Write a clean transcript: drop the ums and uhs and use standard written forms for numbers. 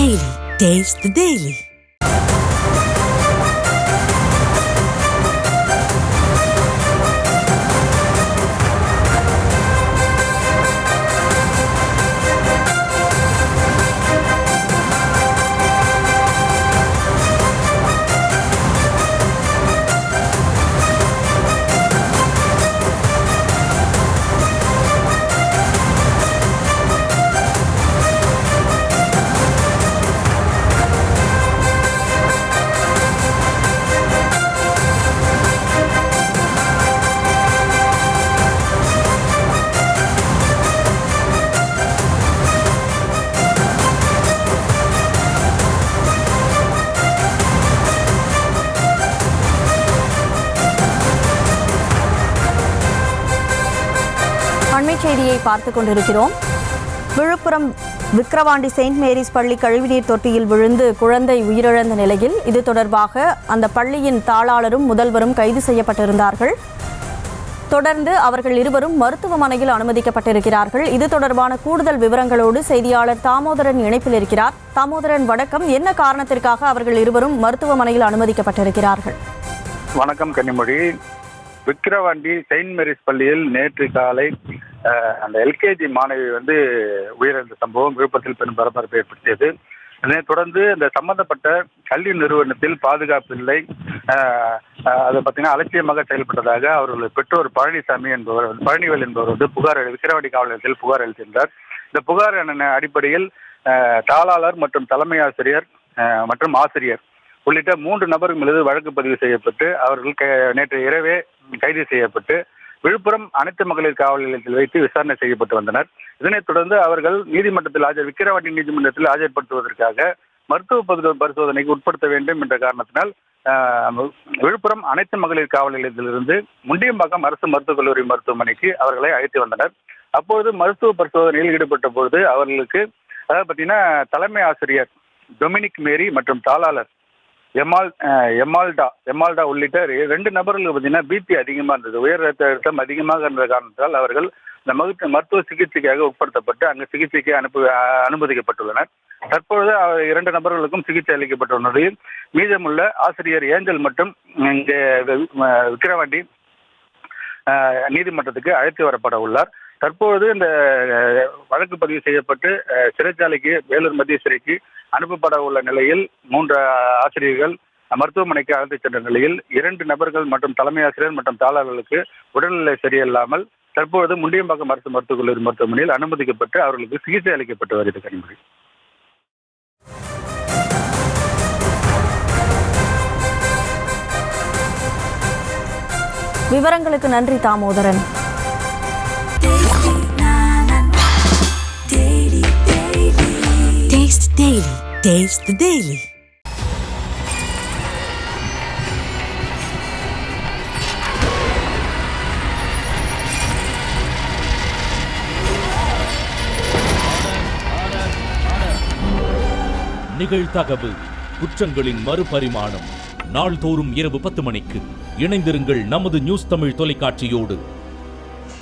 Daily. Taste the Daily. அண்மை செய்தியை பார்த்துக் கொண்டிருக்கிறோம். விழுப்புரம் விக்கிரவாண்டி செயின்ட் மேரிஸ் பள்ளி கழிவுநீர் தொட்டியில் விழுந்து குழந்தை உயிரிழந்த நிலையில் இது தொடர்பாக அந்த பள்ளியின் தாளாளரும் முதல்வரும் கைது செய்யப்பட்டிருந்தார்கள். தொடர்ந்து அவர்கள் இருவரும் மருத்துவமனையில் அனுமதிக்கப்பட்டிருக்கிறார்கள். இது தொடர்பான கூடுதல் விவரங்களோடு செய்தியாளர் தாமோதரன் இணைப்பில் இருக்கிறார். தாமோதரன், வணக்கம். என்ன காரணத்திற்காக அவர்கள் இருவரும் மருத்துவமனையில் அனுமதிக்கப்பட்டிருக்கிறார்கள்? வணக்கம் கன்னிமொழி. விக்கிரவாண்டி செயின்ட் மேரிஸ் பள்ளியில் நேற்று காலை அந்த எல்கேஜி மாணவி உயிரிழந்த சம்பவம் விழுப்புரத்தில் பெரும் பரபரப்பை ஏற்படுத்தியது. இதனைத் தொடர்ந்து இந்த சம்பந்தப்பட்ட கல்வி நிறுவனத்தில் பாதுகாப்பு இல்லை, அதை பார்த்தீங்கன்னா அலட்சியமாக செயல்பட்டதாக அவர்கள் பெற்றோர் பழனிவேல் என்பவர் புகார் விக்கிரவாண்டி காவல் நிலையத்தில் புகார் அளித்திருந்தார். இந்த புகார் அடிப்படையில் தாளாளர் மற்றும் தலைமை ஆசிரியர் மற்றும் ஆசிரியர் உள்ளிட்ட 3 நபர்கள் மீது வழக்கு பதிவு செய்யப்பட்டு அவர்கள் நேற்று இரவே கைது செய்யப்பட்டு விழுப்புரம் அனைத்து மகளிர் காவல் நிலையத்தில் வைத்து விசாரணை செய்யப்பட்டு வந்தனர். இதனைத் தொடர்ந்து அவர்கள் நீதிமன்றத்தில் விக்கிரவாண்டி நீதிமன்றத்தில் ஆஜர்படுத்துவதற்காக மருத்துவ பரிசோதனைக்கு உட்படுத்த வேண்டும் என்ற காரணத்தினால் விழுப்புரம் அனைத்து மகளிர் காவல் நிலையத்திலிருந்து முண்டியம்பாக்கம் அரசு மருத்துவக் கல்லூரி மருத்துவமனைக்கு அவர்களை அழைத்து வந்தனர். அப்பொழுது மருத்துவ பரிசோதனையில் ஈடுபட்ட பொழுது அவர்களுக்கு அதாவது பார்த்தீங்கன்னா தலைமை ஆசிரியர் டொமினிக் மேரி மற்றும் தாளாளர் எமால்டா உள்ளிட்ட 2 நபர்களுக்கு பார்த்தீங்கன்னா பிபி அதிகமாக இருந்தது, உயர் ரத்த அழுத்தம் அதிகமாக இருந்த காரணத்தால் அவர்கள் இந்த மருத்துவ சிகிச்சைக்காக உட்படுத்தப்பட்டு அங்கு சிகிச்சைக்கு அனுமதிக்கப்பட்டுள்ளனர். தற்பொழுது 2 நபர்களுக்கும் சிகிச்சை அளிக்கப்பட்டுள்ள நிலையில் மீதமுள்ள ஆசிரியர் ஏஞ்சல் மற்றும் இங்கே விக்கிரவாண்டி நீதிமன்றத்துக்கு அழைத்து வரப்பட உள்ளார். தற்பொழுது இந்த வழக்கு பதிவு செய்யப்பட்டு சிறைச்சாலைக்கு வேலூர் மத்திய சிறைக்கு அனுப்பப்பட உள்ள நிலையில் 3 ஆசிரியர்கள் மருத்துவமனைக்கு அழைத்து சென்ற நிலையில் 2 நபர்கள் மற்றும் தலைமை ஆசிரியர் மற்றும் தாளாளர்களுக்கு உடல்நிலை சரியில்லாமல் தற்பொழுது முண்டியம்பாக்கம் அரசு மருத்துவக் கல்லூரி மருத்துவமனையில் அனுமதிக்கப்பட்டு அவர்களுக்கு சிகிச்சை அளிக்கப்பட்டு வருகிறது. கனிமொழி, விவரங்களுக்கு நன்றி Damodaran. Taste Daily. Taste the Daily. நிகழ்தகவு குற்றங்களின் மறுபரிமாணம் நாள்தோறும் இரவு 10 மணிக்கு இணைந்திருங்கள் நமது நியூஸ் தமிழ் தொலைக்காட்சியோடு.